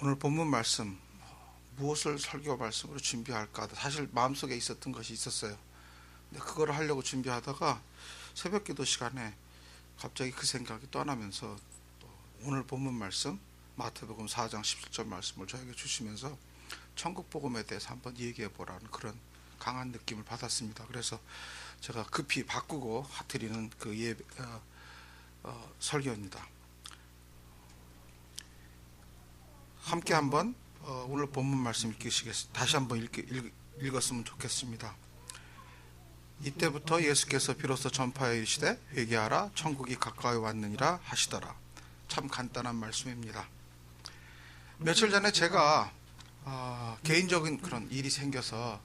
오늘 본문 말씀 무엇을 설교 말씀으로 준비할까 사실 마음속에 있었던 것이 있었어요. 근데 그거를 하려고 준비하다가 새벽 기도 시간에 갑자기 그 생각이 떠나면서 오늘 본문 말씀 마태복음 4장 17절 말씀을 저에게 주시면서 천국 복음에 대해서 한번 얘기해 보라는 그런 강한 느낌을 받았습니다. 그래서 제가 급히 바꾸고 드리는 그 설교입니다. 함께 한번 오늘 본문 말씀 읽으시겠습니다. 다시 한번 읽었으면 좋겠습니다. 이때부터 예수께서 비로소 전파하여 이르시되 회개하라 천국이 가까이 왔느니라 하시더라. 참 간단한 말씀입니다. 며칠 전에 제가 개인적인 그런 일이 생겨서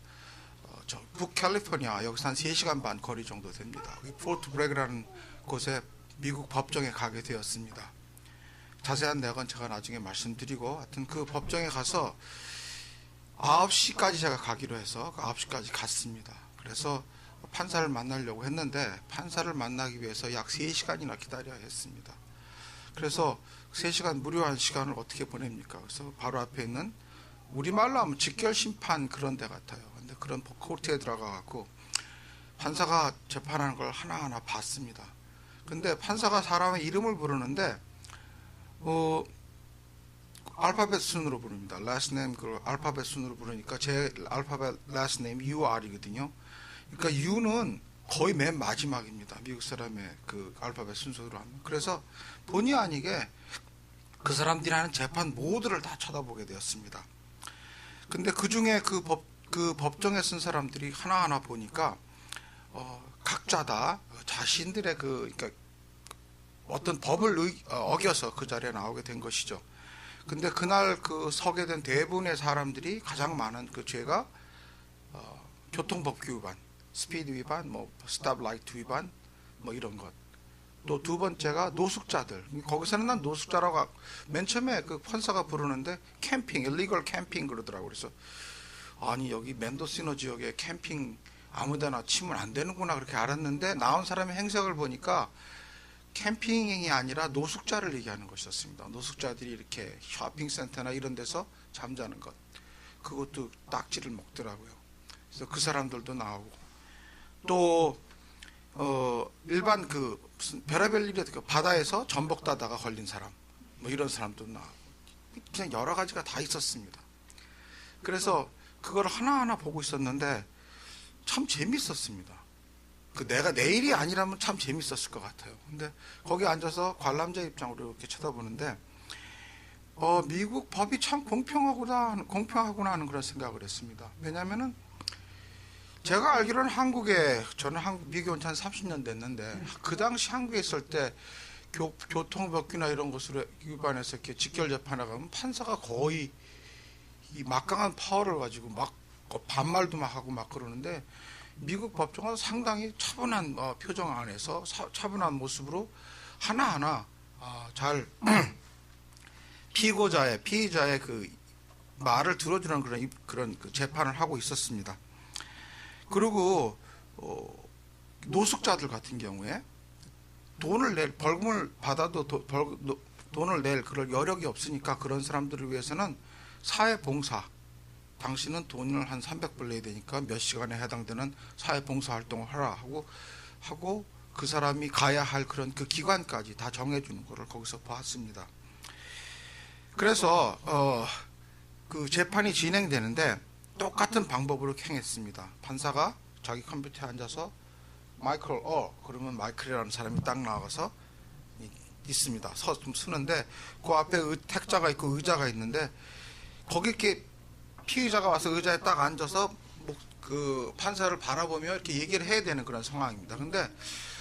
저 북캘리포니아 여기서 한 3시간 반 거리 정도 됩니다. 포트 브래그라는 곳에 미국 법정에 가게 되었습니다. 자세한 내용은 제가 나중에 말씀드리고 하여튼 그 법정에 가서 9시까지 제가 가기로 해서 9시까지 갔습니다. 그래서 판사를 만나려고 했는데 판사를 만나기 위해서 약 3시간이나 기다려야 했습니다. 그래서 3시간 무료한 시간을 어떻게 보냅니까? 그래서 바로 앞에 있는 우리말로 하면 직결심판 그런 데 같아요. 근데 그런 코트에 들어가 갖고 판사가 재판하는 걸 하나하나 봤습니다. 근데 판사가 사람의 이름을 부르는데 알파벳 순으로 부릅니다. last name 그 알파벳 순으로 부르니까 제 알파벳 last name UR이거든요. 그러니까 U는 거의 맨 마지막입니다. 미국 사람의 그 알파벳 순서로 하면. 그래서 본의 아니게 그 사람들이 하는 재판 모두를 다 쳐다보게 되었습니다. 근데 그 중에 그 법정에 쓴 사람들이 하나하나 보니까 각자 다 자신들의 그러니까 어떤 법을 어겨서 그 자리에 나오게 된 것이죠. 근데 그날 그 서게 된 대부분의 사람들이 가장 많은 그 죄가 교통법규 위반, 스피드 위반, 스탑 라이트 위반, 이런 것. 또 두 번째가 노숙자들. 거기서는 난 노숙자라고 맨 처음에 그 판사가 부르는데 캠핑, 일리걸 캠핑 그러더라고. 그래서 아니 여기 멘도시노 지역에 캠핑 아무데나 치면 안 되는구나 그렇게 알았는데 나온 사람의 행색을 보니까 캠핑이 아니라 노숙자를 얘기하는 것이었습니다. 노숙자들이 이렇게 쇼핑센터나 이런 데서 잠자는 것. 그것도 딱지를 먹더라고요. 그래서 그 사람들도 나오고 또 일반 그 무슨 별의별 일이 바다에서 전복 따다가 걸린 사람 이런 사람도 나오고 그냥 여러 가지가 다 있었습니다. 그래서 그걸 하나하나 보고 있었는데 참 재밌었습니다. 내가 내 일이 아니라면 참 재밌었을 것 같아요. 근데 거기 앉아서 관람자 입장으로 이렇게 쳐다보는데 미국 법이 참 공평하구나 하는 그런 생각을 했습니다. 왜냐하면은 제가 알기로는 저는 미국에 온 지 한 30년 됐는데 그 당시 한국에 있을 때 교통법규나 이런 것으로 위반해서 이렇게 직결 재판에 가면 판사가 거의 이 막강한 파워를 가지고 막 반말도 막 하고 막 그러는데 미국 법정은 상당히 차분한 표정 안에서 차분한 모습으로 하나하나 잘 피의자의 그 말을 들어주는 그런 그 재판을 하고 있었습니다. 그리고 노숙자들 같은 경우에 벌금을 받아도 돈을 낼 그럴 여력이 없으니까 그런 사람들을 위해서는 사회봉사. 당신은 돈을 한 300불 내야 되니까 몇 시간에 해당되는 사회봉사 활동을 하라 하고 그 사람이 가야 할 그런 그 기관까지 다 정해주는 것을 거기서 보았습니다. 그래서 그 재판이 진행되는데 똑같은 방법으로 행했습니다. 판사가 자기 컴퓨터에 앉아서 마이클 그러면 마이클이라는 사람이 딱 나와서 있습니다. 좀 쓰는데 그 앞에 택자가 있고 의자가 있는데 거기 이렇게 피의자가 와서 의자에 딱 앉아서 그 판사를 바라보며 이렇게 얘기를 해야 되는 그런 상황입니다. 근데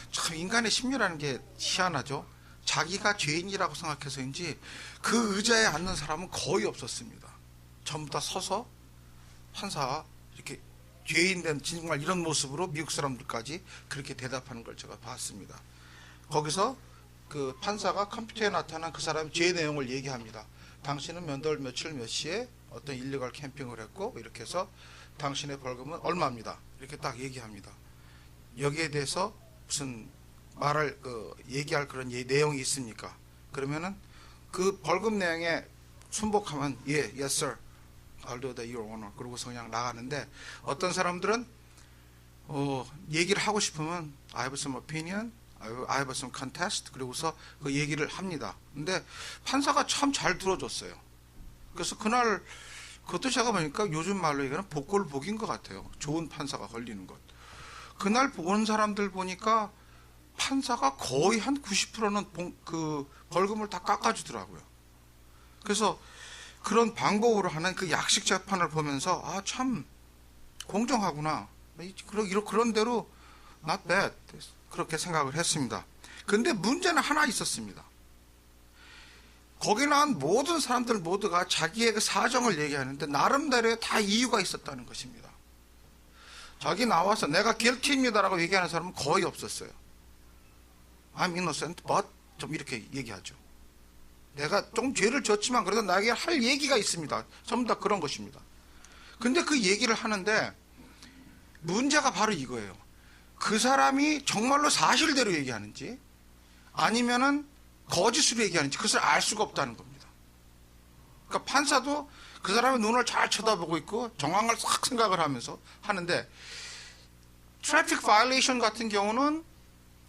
참 인간의 심리라는 게 희한하죠. 자기가 죄인이라고 생각해서인지 그 의자에 앉는 사람은 거의 없었습니다. 전부 다 서서 판사가 이렇게 죄인 된 정말 이런 모습으로 미국 사람들까지 그렇게 대답하는 걸 제가 봤습니다. 거기서 그 판사가 컴퓨터에 나타난 그 사람의 죄 내용을 얘기합니다. 당신은 며칠 몇 시에 어떤 일리걸 캠핑을 했고 이렇게 해서 당신의 벌금은 얼마입니다. 이렇게 딱 얘기합니다. 여기에 대해서 무슨 얘기할 그런 내용이 있습니까? 그러면은 그 벌금 내용에 순복하면 예, yes sir, I'll do that, your honor. 그러고서 그냥 나가는데 어떤 사람들은 얘기를 하고 싶으면 I have some opinion, I have some contest. 그리고서 그 얘기를 합니다. 근데 판사가 참 잘 들어줬어요. 그래서 그날 그것도 제가 보니까 요즘 말로 얘기하는 복골복인 것 같아요. 좋은 판사가 걸리는 것. 그날 본 사람들 보니까 판사가 거의 한 90%는 그 벌금을 다 깎아주더라고요. 그래서 그런 방법으로 하는 그 약식 재판을 보면서 아, 참 공정하구나. 그런 대로 not bad. 그렇게 생각을 했습니다. 근데 문제는 하나 있었습니다. 거기 나온 모든 사람들 모두가 자기의 그 사정을 얘기하는데 나름대로의 다 이유가 있었다는 것입니다. 자기 나와서 내가 guilty입니다라고 얘기하는 사람은 거의 없었어요. I'm innocent, but 좀 이렇게 얘기하죠. 내가 좀 죄를 졌지만 그래도 나에게 할 얘기가 있습니다. 전부 다 그런 것입니다. 근데 그 얘기를 하는데 문제가 바로 이거예요. 그 사람이 정말로 사실대로 얘기하는지 아니면은 거짓으로 얘기하는지 그것을 알 수가 없다는 겁니다. 그러니까 판사도 그 사람의 눈을 잘 쳐다보고 있고 정황을 싹 생각을 하면서 하는데 트래픽 바이올레이션 같은 경우는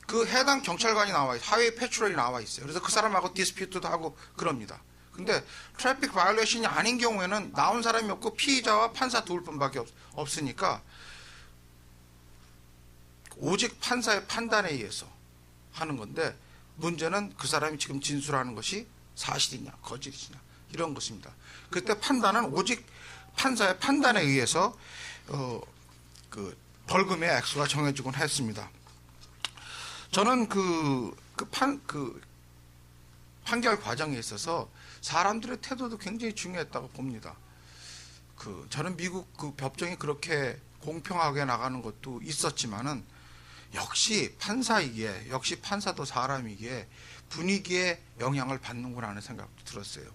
그 해당 경찰관이 나와 있어요. 하이웨이 패트롤이 나와 있어요. 그래서 그 사람하고 디스피트도 하고 그럽니다. 근데 트래픽 바이올레이션이 아닌 경우에는 나온 사람이 없고 피의자와 판사 둘 뿐밖에 없으니까 오직 판사의 판단에 의해서 하는 건데 문제는 그 사람이 지금 진술하는 것이 사실이냐 거짓이냐 이런 것입니다. 그때 판단은 오직 판사의 판단에 의해서 그 벌금의 액수가 정해지곤 했습니다. 저는 판결 과정에 있어서 사람들의 태도도 굉장히 중요했다고 봅니다. 저는 미국 그 법정이 그렇게 공평하게 나가는 것도 있었지만은 역시 판사이기에 역시 판사도 사람이기에 분위기에 영향을 받는구나 하는 생각도 들었어요.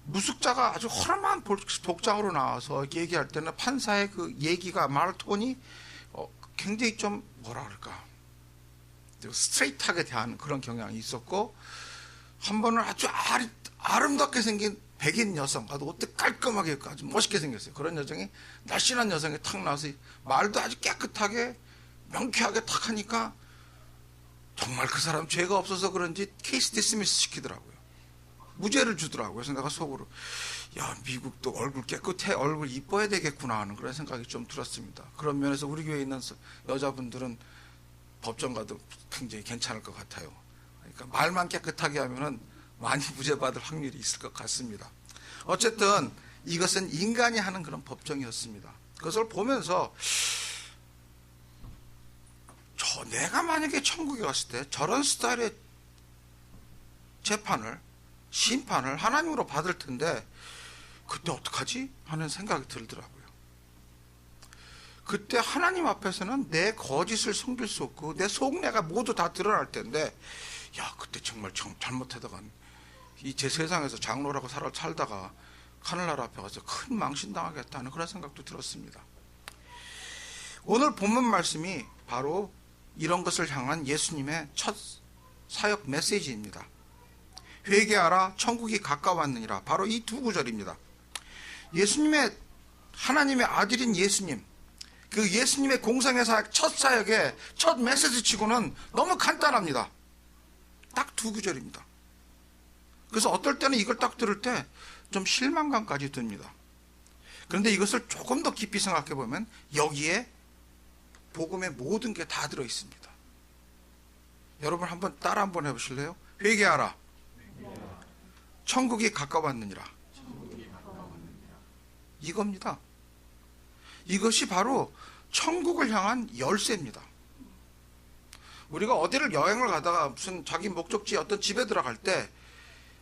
무숙자가 아주 허름한 복장으로 나와서 얘기할 때는 판사의 그 얘기가 말 톤이 굉장히 좀 뭐라 그럴까 스트레이트하게 대하는 그런 경향이 있었고 한 번은 아주 아름답게 생긴 백인 여성, 아주 옷도 깔끔하게 입고 아주 멋있게 생겼어요. 그런 여성이 날씬한 여성이 탁 나와서 말도 아주 깨끗하게 명쾌하게 탁 하니까 정말 그 사람 죄가 없어서 그런지 케이스 디스미스 시키더라고요. 무죄를 주더라고요. 그래서 내가 속으로 야, 미국도 얼굴 깨끗해, 얼굴 이뻐야 되겠구나 하는 그런 생각이 좀 들었습니다. 그런 면에서 우리 교회에 있는 여자분들은 법정 가도 굉장히 괜찮을 것 같아요. 그러니까 말만 깨끗하게 하면은 많이 무죄받을 확률이 있을 것 같습니다. 어쨌든 이것은 인간이 하는 그런 법정이었습니다. 그것을 보면서 내가 만약에 천국에 갔을 때 저런 스타일의 재판을 심판을 하나님으로 받을 텐데 그때 어떡하지? 하는 생각이 들더라고요. 그때 하나님 앞에서는 내 거짓을 숨길 수 없고 내 속내가 모두 다 드러날 텐데 야, 그때 정말 잘못하다가 이 제 세상에서 장로라고 살다가 하늘나라 앞에 가서 큰 망신당하겠다는 그런 생각도 들었습니다. 오늘 본문 말씀이 바로 이런 것을 향한 예수님의 첫 사역 메시지입니다. 회개하라 천국이 가까웠느니라. 바로 이 두 구절입니다. 예수님의 하나님의 아들인 예수님, 그 예수님의 공생의 사역 첫 사역의 첫 메시지 치고는 너무 간단합니다. 딱 두 구절입니다. 그래서 어떨 때는 이걸 딱 들을 때 좀 실망감까지 듭니다. 그런데 이것을 조금 더 깊이 생각해 보면 여기에 복음의 모든 게 다 들어 있습니다. 여러분 한번 따라 한번 해보실래요? 회개하라. 천국이 가까웠느니라. 이겁니다. 이것이 바로 천국을 향한 열쇠입니다. 우리가 어디를 여행을 가다가 무슨 자기 목적지에 어떤 집에 들어갈 때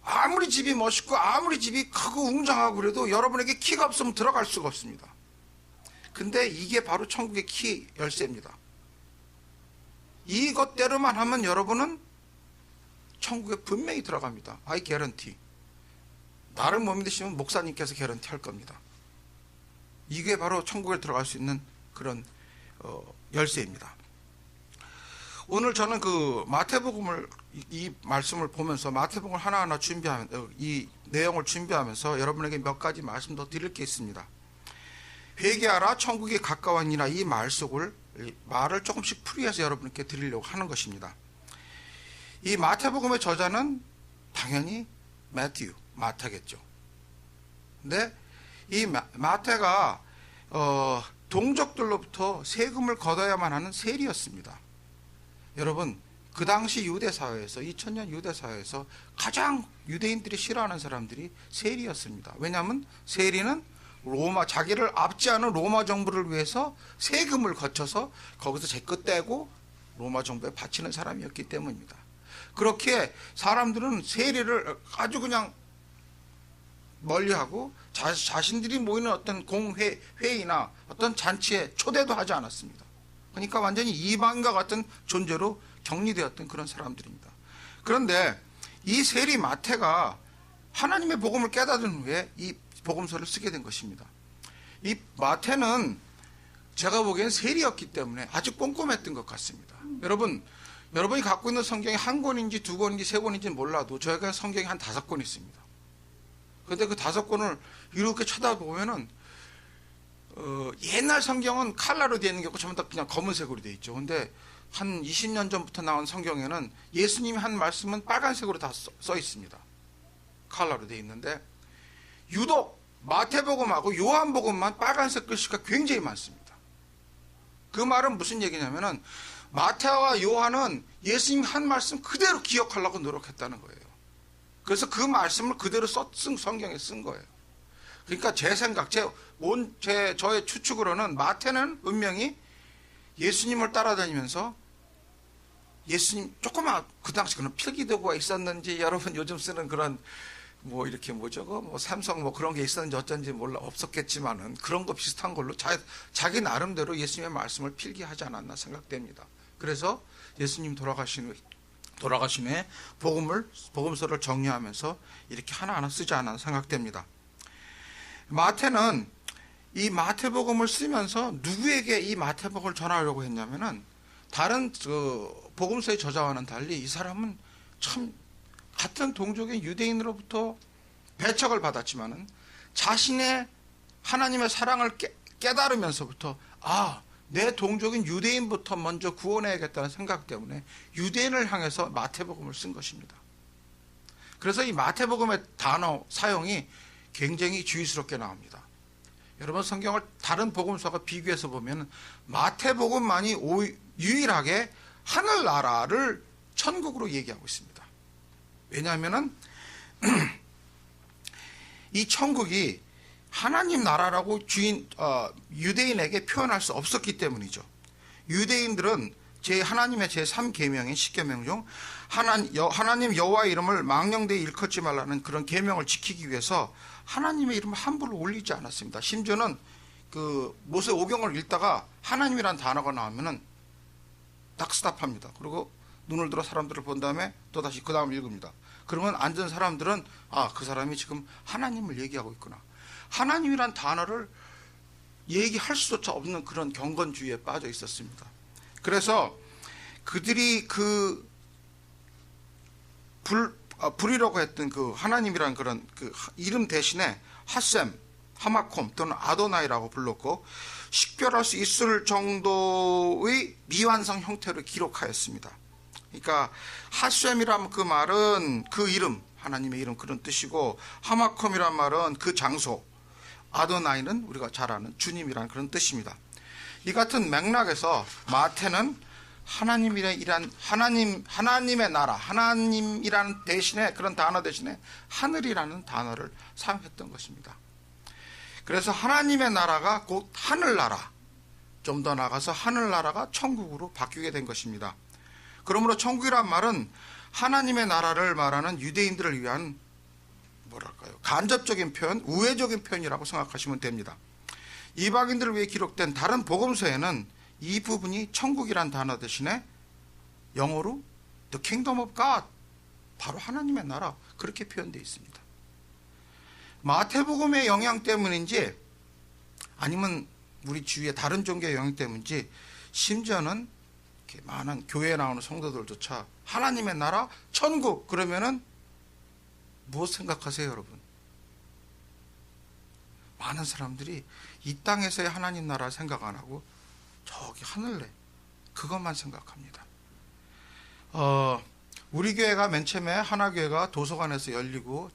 아무리 집이 멋있고 아무리 집이 크고 웅장하고 그래도 여러분에게 키가 없으면 들어갈 수가 없습니다. 근데 이게 바로 천국의 키 열쇠입니다. 이것대로만 하면 여러분은 천국에 분명히 들어갑니다. I guarantee. 나를 못 믿으시면 목사님께서 개런티 할 겁니다. 이게 바로 천국에 들어갈 수 있는 그런 열쇠입니다. 오늘 저는 그 마태복음을 이 말씀을 보면서 마태복음을 하나하나 준비하면 이 내용을 준비하면서 여러분에게 몇 가지 말씀 더 드릴 게 있습니다. 회개하라 천국이 가까웠니라 이 말을 조금씩 풀이해서 여러분께 드리려고 하는 것입니다. 이 마태복음의 저자는 당연히 마태겠죠. 근데 이 마태가 동족들로부터 세금을 걷어야만 하는 세리였습니다. 여러분, 그 당시 유대사회에서 2000년 유대사회에서 가장 유대인들이 싫어하는 사람들이 세리였습니다. 왜냐하면 세리는 자기를 압제하는 로마 정부를 위해서 세금을 거쳐서 거기서 제껏 떼고 로마 정부에 바치는 사람이었기 때문입니다. 그렇게 사람들은 세리를 아주 그냥 멀리하고 자신들이 모이는 어떤 회의나 어떤 잔치에 초대도 하지 않았습니다. 그러니까 완전히 이방인과 같은 존재로 격리되었던 그런 사람들입니다. 그런데 이 세리 마태가 하나님의 복음을 깨닫은 후에 이 복음서를 쓰게 된 것입니다. 이 마태는 제가 보기엔 세리였기 때문에 아주 꼼꼼했던 것 같습니다. 여러분이 갖고 있는 성경이 한 권인지 두 권인지 세 권인지 몰라도 저희가 성경이 한 5권 있습니다. 그런데 그 5권을 이렇게 쳐다보면은 옛날 성경은 칼라로 되어 있는 게 없고 전부 다 그냥 검은색으로 되어 있죠. 근데 한 20년 전부터 나온 성경에는 예수님이 한 말씀은 빨간색으로 다 써 있습니다. 칼라로 되어 있는데 유독 마태복음하고 요한복음만 빨간색 글씨가 굉장히 많습니다. 그 말은 무슨 얘기냐면은 마태와 요한은 예수님 한 말씀 그대로 기억하려고 노력했다는 거예요. 그래서 그 말씀을 그대로 성경에 쓴 거예요. 그러니까 제 생각, 저의 추측으로는 마태는 분명히 예수님을 따라다니면서 예수님 조그마 그 당시 그런 필기도구가 있었는지 여러분 요즘 쓰는 그런 이렇게 삼성 그런 게 있었는지 어쩐지 몰라 없었겠지만은 그런 거 비슷한 걸로 자기 나름대로 예수님의 말씀을 필기하지 않았나 생각됩니다. 그래서 예수님 돌아가신 후에 복음서를 정리하면서 이렇게 하나하나 쓰지 않았나 생각됩니다. 마태는 이 마태복음을 쓰면서 누구에게 이 마태복음을 전하려고 했냐면은 다른 복음서의 저자와는 달리 이 사람은 참 같은 동족의 유대인으로부터 배척을 받았지만은 자신의 하나님의 사랑을 깨달으면서부터 내 동족인 유대인부터 먼저 구원해야겠다는 생각 때문에 유대인을 향해서 마태복음을 쓴 것입니다. 그래서 이 마태복음의 단어 사용이 굉장히 주의스럽게 나옵니다. 여러분 성경을 다른 복음서와 비교해서 보면 마태복음만이 유일하게 하늘나라를 천국으로 얘기하고 있습니다. 왜냐하면은 이 천국이 하나님 나라라고 유대인에게 표현할 수 없었기 때문이죠. 유대인들은 하나님의 제3계명인 10계명 중 하나님 여호와의 이름을 망령되이 일컫지 말라는 그런 계명을 지키기 위해서 하나님의 이름을 함부로 올리지 않았습니다. 심지어는 그 모세 오경을 읽다가 하나님이라는 단어가 나오면은 딱 스탑합니다. 그리고 눈을 들어 사람들을 본 다음에 또다시 그 다음 읽습니다. 그러면 앉은 사람들은 그 사람이 지금 하나님을 얘기하고 있구나. 하나님이란 단어를 얘기할 수조차 없는 그런 경건주의에 빠져 있었습니다. 그래서 그들이 부리려고 했던 그 하나님이란 그런 그 이름 대신에 핫셈, 하마콤 또는 아도나이라고 불렀고 식별할 수 있을 정도의 미완성 형태로 기록하였습니다. 그러니까 핫셈이라는 그 말은 그 이름, 하나님의 이름 그런 뜻이고 하마콤이란 말은 그 장소, 아도나이는 우리가 잘 아는 주님이라는 그런 뜻입니다. 이 같은 맥락에서 마태는 하나님의 나라, 하나님이라는 대신에 그런 단어 대신에 하늘이라는 단어를 사용했던 것입니다. 그래서 하나님의 나라가 곧 하늘나라, 좀 더 나아가서 하늘나라가 천국으로 바뀌게 된 것입니다. 그러므로 천국이란 말은 하나님의 나라를 말하는 유대인들을 위한 간접적인 표현, 우회적인 표현이라고 생각하시면 됩니다. 이방인들을 위해 기록된 다른 복음서에는 이 부분이 천국이란 단어 대신에 영어로 The Kingdom of God, 바로 하나님의 나라 그렇게 표현되어 있습니다. 마태복음의 영향 때문인지 아니면 우리 주위의 다른 종교의 영향 때문인지 심지어는 이렇게 많은 교회에 나오는 성도들조차 하나님의 나라, 천국 그러면은 무엇 생각하세요, 여러분? 많은 사람들이 이 땅에서의 하나님 나라 생각 안 하고 저기 하늘래 그것만 생각합니다. 우리 교회가 맨 처음에 하나교회가 도서관에서 열리고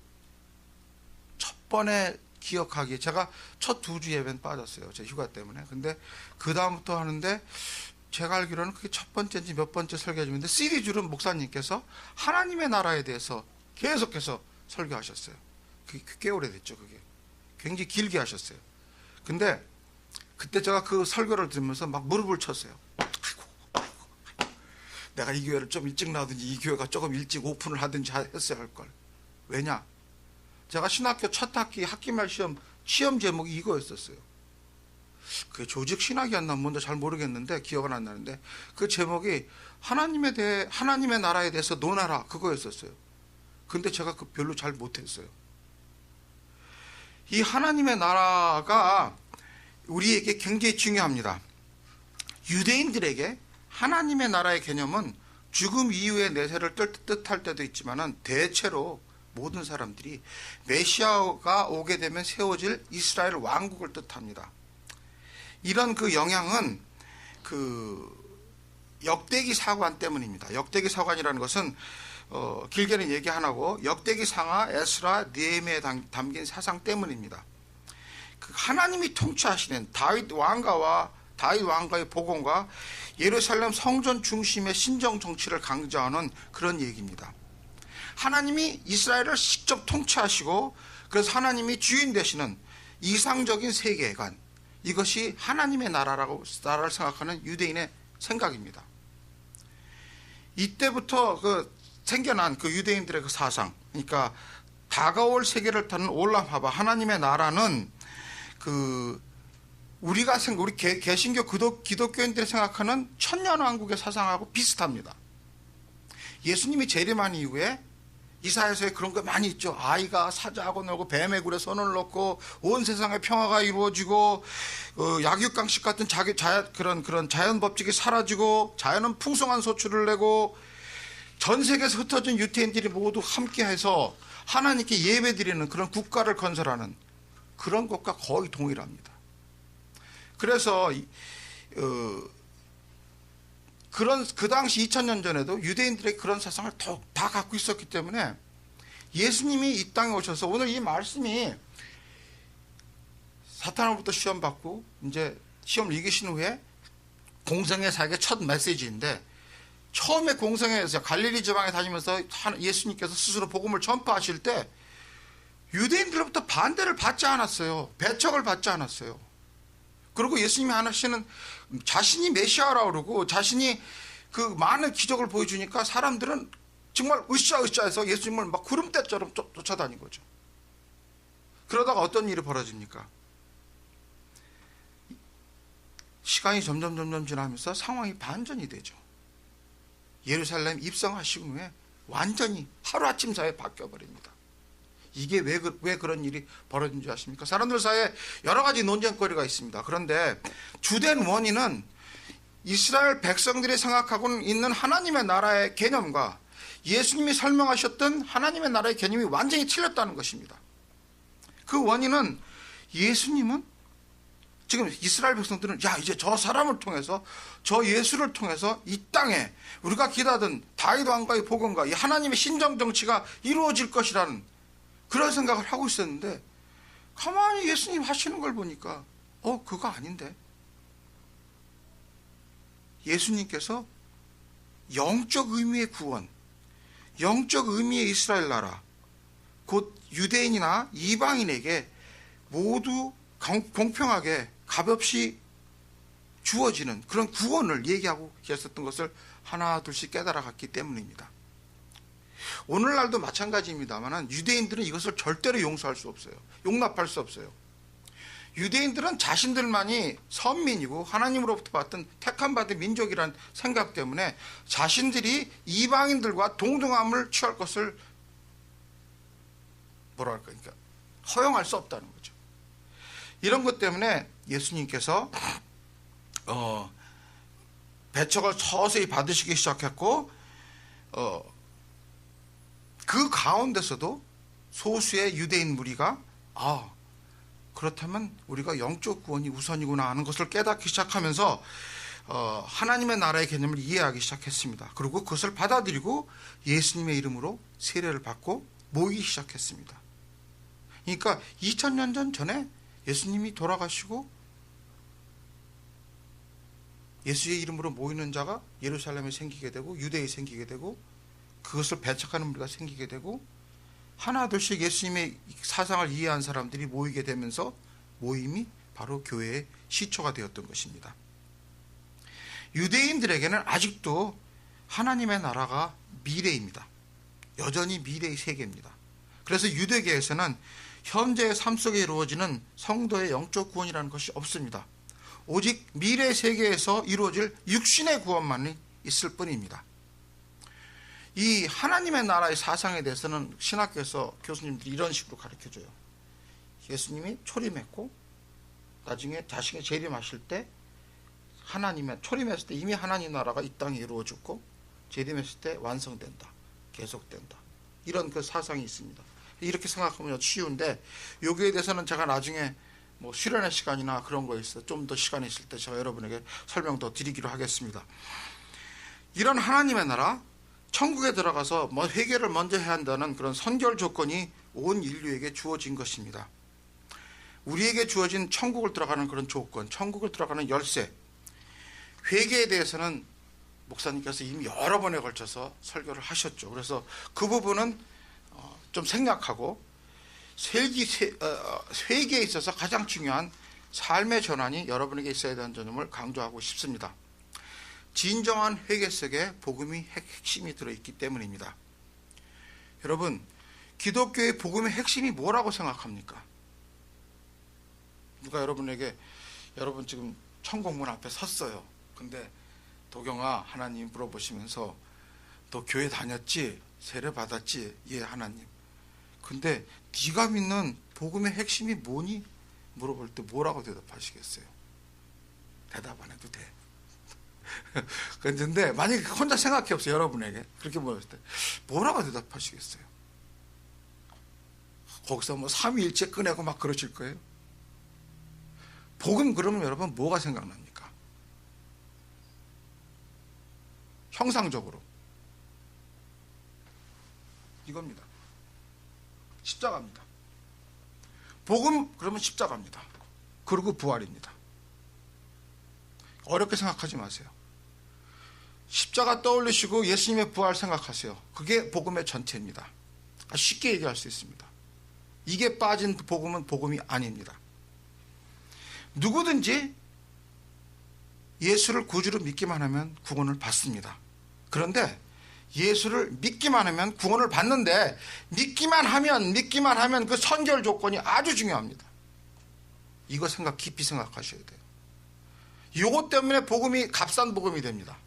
첫 번에 기억하기에 제가 첫 2주 예배는 빠졌어요. 제 휴가 때문에. 근데 그 다음부터 하는데 제가 알기로는 그게 첫 번째인지 몇 번째 설교 중인데 시리즈로 목사님께서 하나님의 나라에 대해서 계속해서 설교하셨어요. 그게 꽤 오래됐죠. 그게 굉장히 길게 하셨어요. 근데 그때 제가 그 설교를 들으면서 막 무릎을 쳤어요. 아이고, 내가 이 교회를 좀 일찍 나오든지 이 교회가 조금 일찍 오픈을 하든지 했어야 할걸. 왜냐? 제가 신학교 첫 학기 학기말 시험 제목이 이거였었어요. 그게 조직 신학이었나 뭔지 잘 모르겠는데 기억은 안 나는데 그 제목이 하나님의 나라에 대해서 논하라 그거였었어요. 근데 제가 그 별로 잘 못했어요. 이 하나님의 나라가 우리에게 굉장히 중요합니다. 유대인들에게 하나님의 나라의 개념은 죽음 이후의 내세를 뜻할 때도 있지만은 대체로 모든 사람들이 메시아가 오게 되면 세워질 이스라엘 왕국을 뜻합니다. 이런 그 영향은 그 역대기 사관 때문입니다. 역대기 사관이라는 것은 길게는 얘기 안 하고 역대기 상하, 에스라, 느헤미야에 담긴 사상 때문입니다. 그 하나님이 통치하시는 다윗 왕가의 복음과 예루살렘 성전 중심의 신정 정치를 강조하는 그런 얘기입니다. 하나님이 이스라엘을 직접 통치하시고 그래서 하나님이 주인 되시는 이상적인 세계관, 이것이 하나님의 나라를 생각하는 유대인의 생각입니다. 이때부터 생겨난 그 유대인들의 그 사상, 그러니까 다가올 세계를 타는 올람하바 하나님의 나라는 우리 개신교 기독교인들이 생각하는 천년왕국의 사상하고 비슷합니다. 예수님이 재림한 이후에 이사야서에 그런 거 많이 있죠. 아이가 사자하고 놀고 뱀의 굴에 손을 넣고 온 세상에 평화가 이루어지고 약육강식 같은 그런 자연 법칙이 사라지고 자연은 풍성한 소출을 내고 전 세계에서 흩어진 유태인들이 모두 함께해서 하나님께 예배드리는 그런 국가를 건설하는 그런 것과 거의 동일합니다. 그래서 그 당시 2000년 전에도 유대인들의 그런 사상을 다 갖고 있었기 때문에 예수님이 이 땅에 오셔서 오늘 이 말씀이 사탄으로부터 시험 받고 이제 시험을 이기신 후에 공생애 사역의 첫 메시지인데, 처음에 공생애에서 갈릴리 지방에 다니면서 예수님께서 스스로 복음을 전파하실 때 유대인들로부터 반대를 받지 않았어요. 배척을 받지 않았어요. 그리고 예수님이 하시는 자신이 메시아라고 그러고 자신이 그 많은 기적을 보여주니까 사람들은 정말 으쌰으쌰해서 예수님을 막 구름대처럼 쫓아다닌 거죠. 그러다가 어떤 일이 벌어집니까? 시간이 점점 지나면서 상황이 반전이 되죠. 예루살렘 입성하신 후에 완전히 하루아침 사이에 바뀌어버립니다. 이게 왜 그런 일이 벌어진 줄 아십니까? 사람들 사이에 여러 가지 논쟁거리가 있습니다. 그런데 주된 원인은 이스라엘 백성들이 생각하고 있는 하나님의 나라의 개념과 예수님이 설명하셨던 하나님의 나라의 개념이 완전히 틀렸다는 것입니다. 그 원인은 예수님은 지금 이스라엘 백성들은 이제 저 사람을 통해서 저 예수를 통해서 이 땅에 우리가 기다던 다윗 왕가의 복음과 이 하나님의 신정 정치가 이루어질 것이라는 그런 생각을 하고 있었는데, 가만히 예수님 하시는 걸 보니까 그거 아닌데, 예수님께서 영적 의미의 구원, 영적 의미의 이스라엘 나라, 곧 유대인이나 이방인에게 모두 공평하게 값없이 주어지는 그런 구원을 얘기하고 계셨던 것을 하나 둘씩 깨달아갔기 때문입니다. 오늘날도 마찬가지입니다만 유대인들은 이것을 절대로 용서할 수 없어요. 용납할 수 없어요. 유대인들은 자신들만이 선민이고 하나님으로부터 받은 택함받은 민족이라는 생각 때문에 자신들이 이방인들과 동등함을 취할 것을 그러니까 허용할 수 없다는 거죠. 이런 것 때문에 예수님께서 배척을 서서히 받으시기 시작했고 그 가운데서도 소수의 유대인 무리가 그렇다면 우리가 영적 구원이 우선이구나 하는 것을 깨닫기 시작하면서 하나님의 나라의 개념을 이해하기 시작했습니다. 그리고 그것을 받아들이고 예수님의 이름으로 세례를 받고 모이기 시작했습니다. 그러니까 2000년 전에 예수님이 돌아가시고 예수의 이름으로 모이는 자가 예루살렘에 생기게 되고 유대에 생기게 되고 그것을 배척하는 무리가 생기게 되고 하나둘씩 예수님의 사상을 이해한 사람들이 모이게 되면서 모임이 바로 교회의 시초가 되었던 것입니다. 유대인들에게는 아직도 하나님의 나라가 미래입니다. 여전히 미래의 세계입니다. 그래서 유대계에서는 현재의 삶 속에 이루어지는 성도의 영적 구원이라는 것이 없습니다. 오직 미래 세계에서 이루어질 육신의 구원만이 있을 뿐입니다. 이 하나님의 나라의 사상에 대해서는 신학교에서 교수님들이 이런 식으로 가르쳐줘요. 예수님이 초림했고 나중에 자신이 재림하실 때 초림했을 때 이미 하나님 나라가 이 땅에 이루어졌고 재림했을 때 완성된다, 계속된다, 이런 그 사상이 있습니다. 이렇게 생각하면 쉬운데 여기에 대해서는 제가 나중에 수련의 시간이나 그런 거에 있어 좀 더 시간이 있을 때 제가 여러분에게 설명 더 드리기로 하겠습니다. 이런 하나님의 나라, 천국에 들어가서 회개를 먼저 해야 한다는 그런 선결 조건이 온 인류에게 주어진 것입니다. 우리에게 주어진 천국을 들어가는 그런 조건, 천국을 들어가는 열쇠, 회개에 대해서는 목사님께서 이미 여러 번에 걸쳐서 설교를 하셨죠. 그래서 그 부분은 좀 생략하고 회개에 있어서 가장 중요한 삶의 전환이 여러분에게 있어야 되는 점을 강조하고 싶습니다. 진정한 회개 속에 복음이 핵심이 들어있기 때문입니다. 여러분, 기독교의 복음의 핵심이 뭐라고 생각합니까? 누가 여러분에게 여러분 지금 천국문 앞에 섰어요. 근데 도경아, 하나님 물어보시면서 너 교회 다녔지? 세례 받았지? 예, 하나님. 근데 네가 믿는 복음의 핵심이 뭐니? 물어볼 때 뭐라고 대답하시겠어요? 대답 안 해도 돼. 그런데 만약에 혼자 생각해 보세요. 여러분에게 그렇게 물었을 때 뭐라고 대답하시겠어요? 거기서 삼위일체 꺼내고 막 그러실 거예요? 복음 그러면 여러분 뭐가 생각납니까? 형상적으로 이겁니다. 십자가입니다. 복음 그러면 십자가입니다. 그리고 부활입니다. 어렵게 생각하지 마세요. 십자가 떠올리시고 예수님의 부활 생각하세요. 그게 복음의 전체입니다. 쉽게 얘기할 수 있습니다. 이게 빠진 복음은 복음이 아닙니다. 누구든지 예수를 구주로 믿기만 하면 구원을 받습니다. 그런데 예수를 믿기만 하면 구원을 받는데 믿기만 하면 그 선결 조건이 아주 중요합니다. 이거 깊이 생각하셔야 돼요. 이것 때문에 복음이 값싼 복음이 됩니다.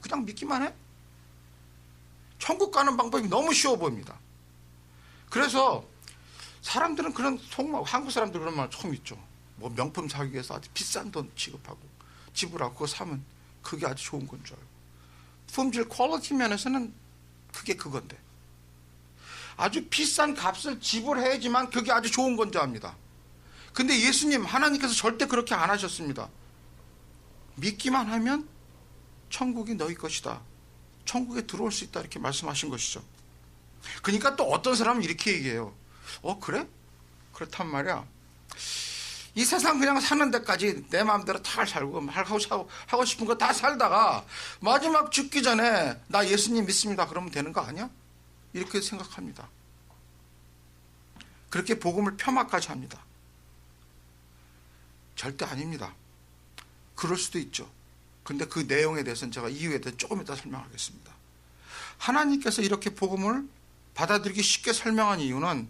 그냥 믿기만 해? 천국 가는 방법이 너무 쉬워 보입니다. 그래서 사람들은 그런 한국 사람들 그런 말 처음 있죠. 명품 사기 위해서 아주 비싼 돈 지불하고 그거 사면 그게 아주 좋은 건 줄 알고. 품질 퀄리티 면에서는 그게 그건데 아주 비싼 값을 지불해야지만 그게 아주 좋은 건 줄 압니다. 근데 예수님 하나님께서 절대 그렇게 안 하셨습니다. 믿기만 하면 천국이 너희 것이다. 천국에 들어올 수 있다. 이렇게 말씀하신 것이죠. 그러니까 또 어떤 사람은 이렇게 얘기해요. 그래? 그렇단 말이야. 이 세상 그냥 사는 데까지 내 마음대로 다 살고 하고 싶은 거 다 살다가 마지막 죽기 전에 나 예수님 믿습니다. 그러면 되는 거 아니야? 이렇게 생각합니다. 그렇게 복음을 폄하까지 합니다. 절대 아닙니다. 그럴 수도 있죠. 근데 그 내용에 대해서는 제가 이후에 조금 이따 설명하겠습니다. 하나님께서 이렇게 복음을 받아들이기 쉽게 설명한 이유는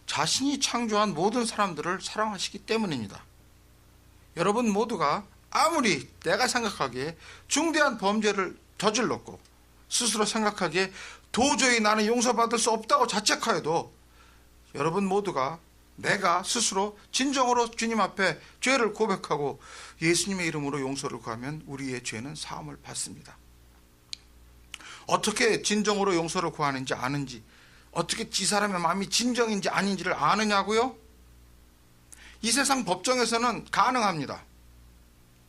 자신이 창조한 모든 사람들을 사랑하시기 때문입니다. 여러분 모두가 아무리 내가 생각하기에 중대한 범죄를 저질렀고 스스로 생각하기에 도저히 나는 용서받을 수 없다고 자책하여도 여러분 모두가 내가 스스로 진정으로 주님 앞에 죄를 고백하고 예수님의 이름으로 용서를 구하면 우리의 죄는 사함을 받습니다. 어떻게 진정으로 용서를 구하는지 아는지, 어떻게 이 사람의 마음이 진정인지 아닌지를 아느냐고요? 이 세상 법정에서는 가능합니다.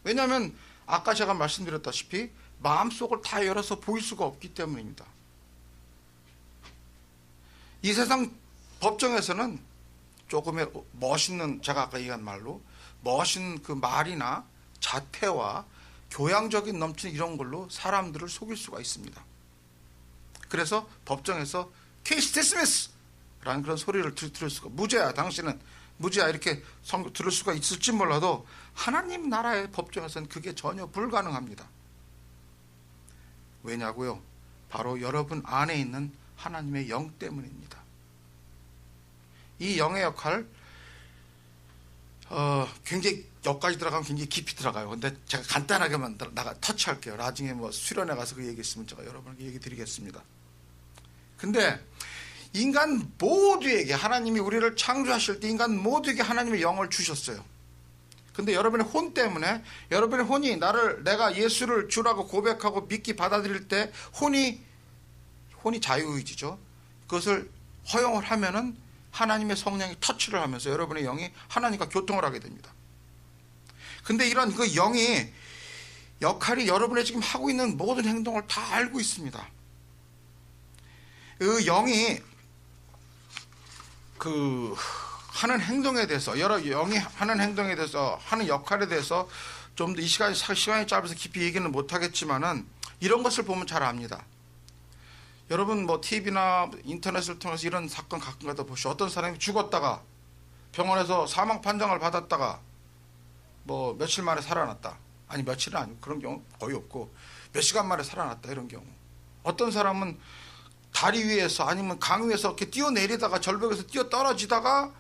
왜냐하면 아까 제가 말씀드렸다시피 마음속을 다 열어서 보일 수가 없기 때문입니다. 이 세상 법정에서는 조금의 멋있는, 제가 아까 얘기한 말로 멋있는 그 말이나 자태와 교양적인 넘치는 이런 걸로 사람들을 속일 수가 있습니다. 그래서 법정에서 케이스 디스미스 라는 그런 소리를 들을 수가, 무죄야, 당신은 무죄야, 이렇게 들을 수가 있을지 몰라도 하나님 나라의 법정에서는 그게 전혀 불가능합니다. 왜냐고요? 바로 여러분 안에 있는 하나님의 영 때문입니다. 이 영의 역할, 굉장히 여기까지 들어가면 굉장히 깊이 들어가요. 근데 제가 간단하게만 터치할게요. 나중에 뭐 수련회 가서 그 얘기 있으면 제가 여러분에게 얘기 드리겠습니다. 근데 인간 모두에게, 하나님이 우리를 창조하실 때 인간 모두에게 하나님의 영을 주셨어요. 근데 여러분의 혼 때문에, 여러분의 혼이 내가 예수를 주라고 고백하고 믿기 받아들일 때 혼이 자유의지죠. 그것을 허용을 하면은 하나님의 성령이 터치를 하면서 여러분의 영이 하나님과 교통을 하게 됩니다. 근데 이런 그 영이 역할이 여러분의 지금 하고 있는 모든 행동을 다 알고 있습니다. 그 영이 하는 행동에 대해서, 영이 하는 행동에 대해서, 하는 역할에 대해서 좀 더 이 시간이 짧아서 깊이 얘기는 못하겠지만은 이런 것을 보면 잘 압니다. 여러분 뭐 TV나 인터넷을 통해서 이런 사건 가끔가다 보시죠. 어떤 사람이 죽었다가 병원에서 사망 판정을 받았다가 뭐 며칠 만에 살아났다. 아니 며칠은 아니고 그런 경우 거의 없고 몇 시간 만에 살아났다, 이런 경우. 어떤 사람은 다리 위에서 아니면 강 위에서 이렇게 뛰어내리다가 절벽에서 뛰어 떨어지다가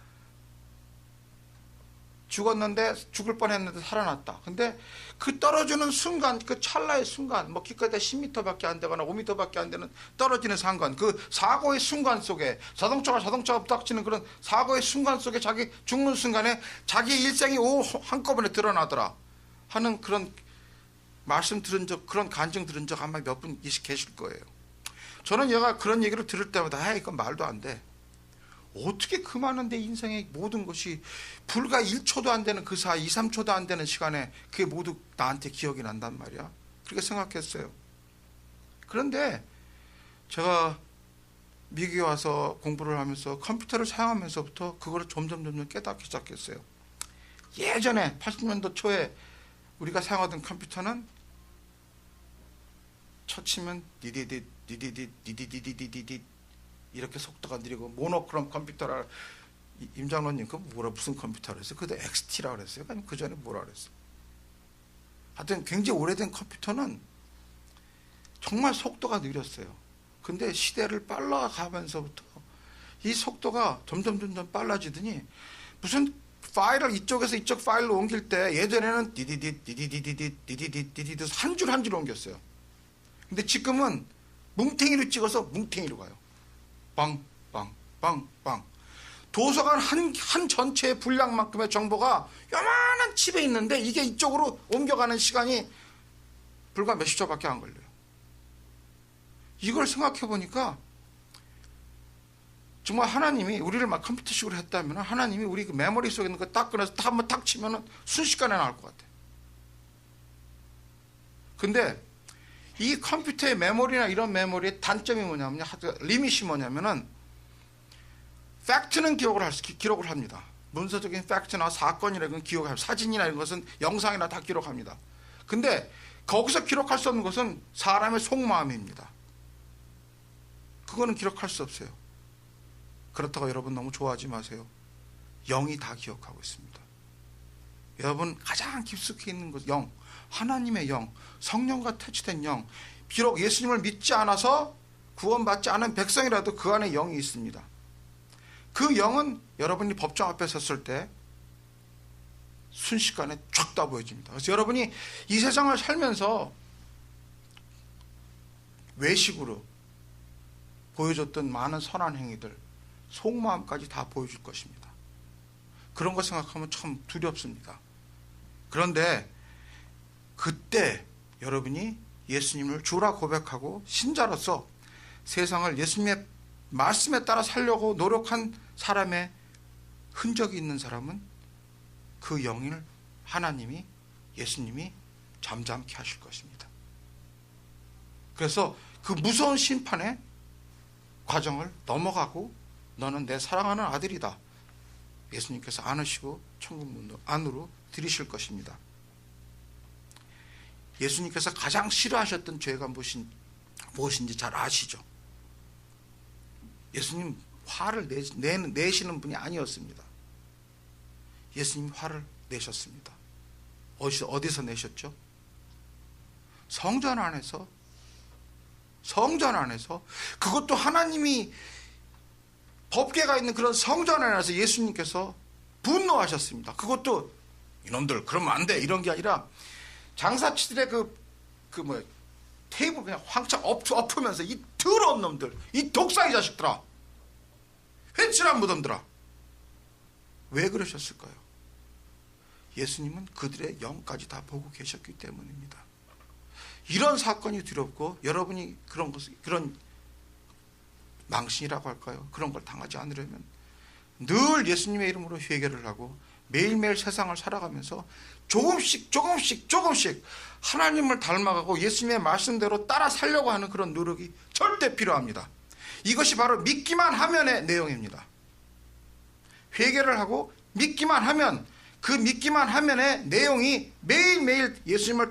죽었는데, 죽을 뻔했는데 살아났다. 근데 그 떨어지는 순간, 그 찰나의 순간, 뭐 기껏해 10m밖에 안 되거나 5m밖에 안 되는 떨어지는 순간, 그 사고의 순간 속에, 자동차가 부닥치는 그런 사고의 순간 속에 자기 죽는 순간에 자기의 일생이 한꺼번에 드러나더라 하는 그런 말씀 들은 적, 그런 간증 들은 적 아마 몇 분 계실 거예요. 저는 얘가 그런 얘기를 들을 때마다 이건 말도 안 돼. 어떻게 그 많은 내 인생의 모든 것이 불과 1초도 안 되는 그 사이, 2, 3초도 안 되는 시간에 그게 모두 나한테 기억이 난단 말이야. 그렇게 생각했어요. 그런데 제가 미국에 와서 공부를 하면서 컴퓨터를 사용하면서부터 그거를 점점 깨닫기 시작했어요. 예전에 80년도 초에 우리가 사용하던 컴퓨터는 쳐치면 디디디 이렇게 속도가 느리고 모노크롬 컴퓨터라. 임장로님 그거 무슨 컴퓨터라 했어요? 그때 XT라고 그랬어요? 아니면 그 전에 뭐라 그랬어요? 하여튼 굉장히 오래된 컴퓨터는 정말 속도가 느렸어요. 근데 시대를 빨라가면서부터 이 속도가 점점 빨라지더니 무슨 파일을 이쪽에서 이쪽 파일로 옮길 때 예전에는 디디디 한 줄 한 줄 옮겼어요. 근데 지금은 뭉탱이로 찍어서 뭉탱이로 가요. 빵. 도서관 한 전체의 분량만큼의 정보가 요만한 칩에 있는데 이게 이쪽으로 옮겨가는 시간이 불과 몇십 초밖에 안 걸려요. 이걸 생각해 보니까 정말 하나님이 우리를 막 컴퓨터식으로 했다면 하나님이 우리 그 메모리 속에 있는 거 딱 꺼내서 딱 한번 딱 치면은 순식간에 나올 것 같아. 근데 이 컴퓨터의 메모리나 이런 메모리의 단점이 뭐냐면, 리밋이 뭐냐면은, 팩트는 기록을 합니다. 문서적인 팩트나 사건이나 이런 기록을 합니다. 사진이나 이런 것은 영상이나 다 기록합니다. 근데 거기서 기록할 수 없는 것은 사람의 속마음입니다. 그거는 기록할 수 없어요. 그렇다고 여러분 너무 좋아하지 마세요. 영이 다 기억하고 있습니다. 여러분 가장 깊숙이 있는 것, 영, 하나님의 영, 성령과 태치된 영, 비록 예수님을 믿지 않아서 구원받지 않은 백성이라도 그 안에 영이 있습니다. 그 영은 여러분이 법정 앞에 섰을 때 순식간에 쫙 다 보여집니다. 그래서 여러분이 이 세상을 살면서 외식으로 보여줬던 많은 선한 행위들, 속마음까지 다 보여줄 것입니다. 그런 거 생각하면 참 두렵습니다. 그런데 그때 여러분이 예수님을 주라 고백하고 신자로서 세상을 예수님의 말씀에 따라 살려고 노력한 사람의 흔적이 있는 사람은 그 영을 하나님이, 예수님이 잠잠케 하실 것입니다. 그래서 그 무서운 심판의 과정을 넘어가고 너는 내 사랑하는 아들이다, 예수님께서 안으시고 천국 문 안으로 들이실 것입니다. 예수님께서 가장 싫어하셨던 죄가 무엇인지 잘 아시죠? 예수님 화를 내시는 분이 아니었습니다. 예수님 화를 내셨습니다. 어디서 내셨죠? 성전 안에서, 그것도 하나님이 법궤가 있는 그런 성전 안에서 예수님께서 분노하셨습니다. 그것도 이놈들 그러면 안 돼, 이런 게 아니라 장사치들의 테이블 그냥 황창 엎으면서 이 더러운 놈들, 이 독사의 자식들아, 회칠한 무덤들아, 왜 그러셨을까요? 예수님은 그들의 영까지 다 보고 계셨기 때문입니다. 이런 사건이 두렵고 여러분이 그런 망신이라고 할까요? 그런 걸 당하지 않으려면 늘 예수님의 이름으로 회개를 하고 매일매일 세상을 살아가면서 조금씩 하나님을 닮아가고 예수님의 말씀대로 따라 살려고 하는 그런 노력이 절대 필요합니다. 이것이 바로 믿기만 하면의 내용입니다. 회개를 하고 믿기만 하면, 그 믿기만 하면의 내용이 매일매일 예수님을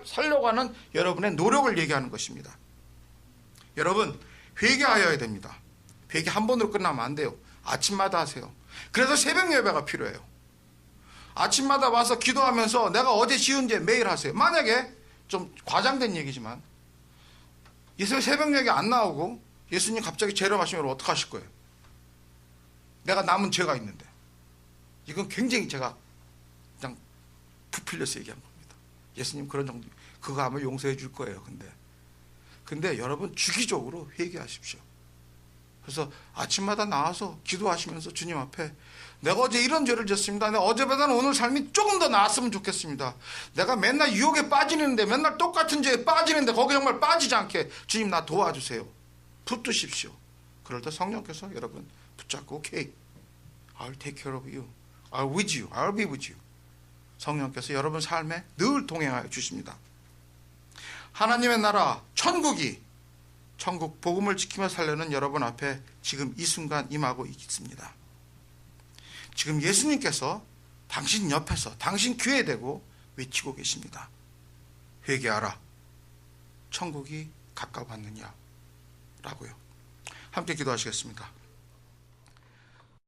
살려고 하는 여러분의 노력을 얘기하는 것입니다. 여러분, 회개하여야 됩니다. 회개 한 번으로 끝나면 안 돼요. 아침마다 하세요. 그래서 새벽 예배가 필요해요. 아침마다 와서 기도하면서 내가 어제 지은 죄 매일 하세요. 만약에 좀 과장된 얘기지만 예수 새벽 예배 안 나오고 예수님 갑자기 재림하시면 어떡 하실 거예요? 내가 남은 죄가 있는데. 이건 굉장히 제가 그냥 부풀려서 얘기한 겁니다. 예수님 그런 정도, 그거 하면 용서해 줄 거예요. 근데 여러분 주기적으로 회개하십시오. 그래서 아침마다 나와서 기도하시면서 주님 앞에 내가 어제 이런 죄를 졌습니다. 내가 어제보다는 오늘 삶이 조금 더 나았으면 좋겠습니다. 내가 맨날 유혹에 빠지는데, 맨날 똑같은 죄에 빠지는데 거기 정말 빠지지 않게 주님 나 도와주세요. 붙드십시오. 그럴 때 성령께서 여러분 붙잡고 오케이, I'll take care of you. I'll with you. I'll be with you. 성령께서 여러분 삶에 늘 동행하여 주십니다. 하나님의 나라, 천국 복음을 지키며 살려는 여러분 앞에 지금 이 순간 임하고 있습니다. 지금 예수님께서 당신 옆에서 당신 귀에 대고 외치고 계십니다. 회개하라, 천국이 가까웠느냐 라고요. 함께 기도하시겠습니다.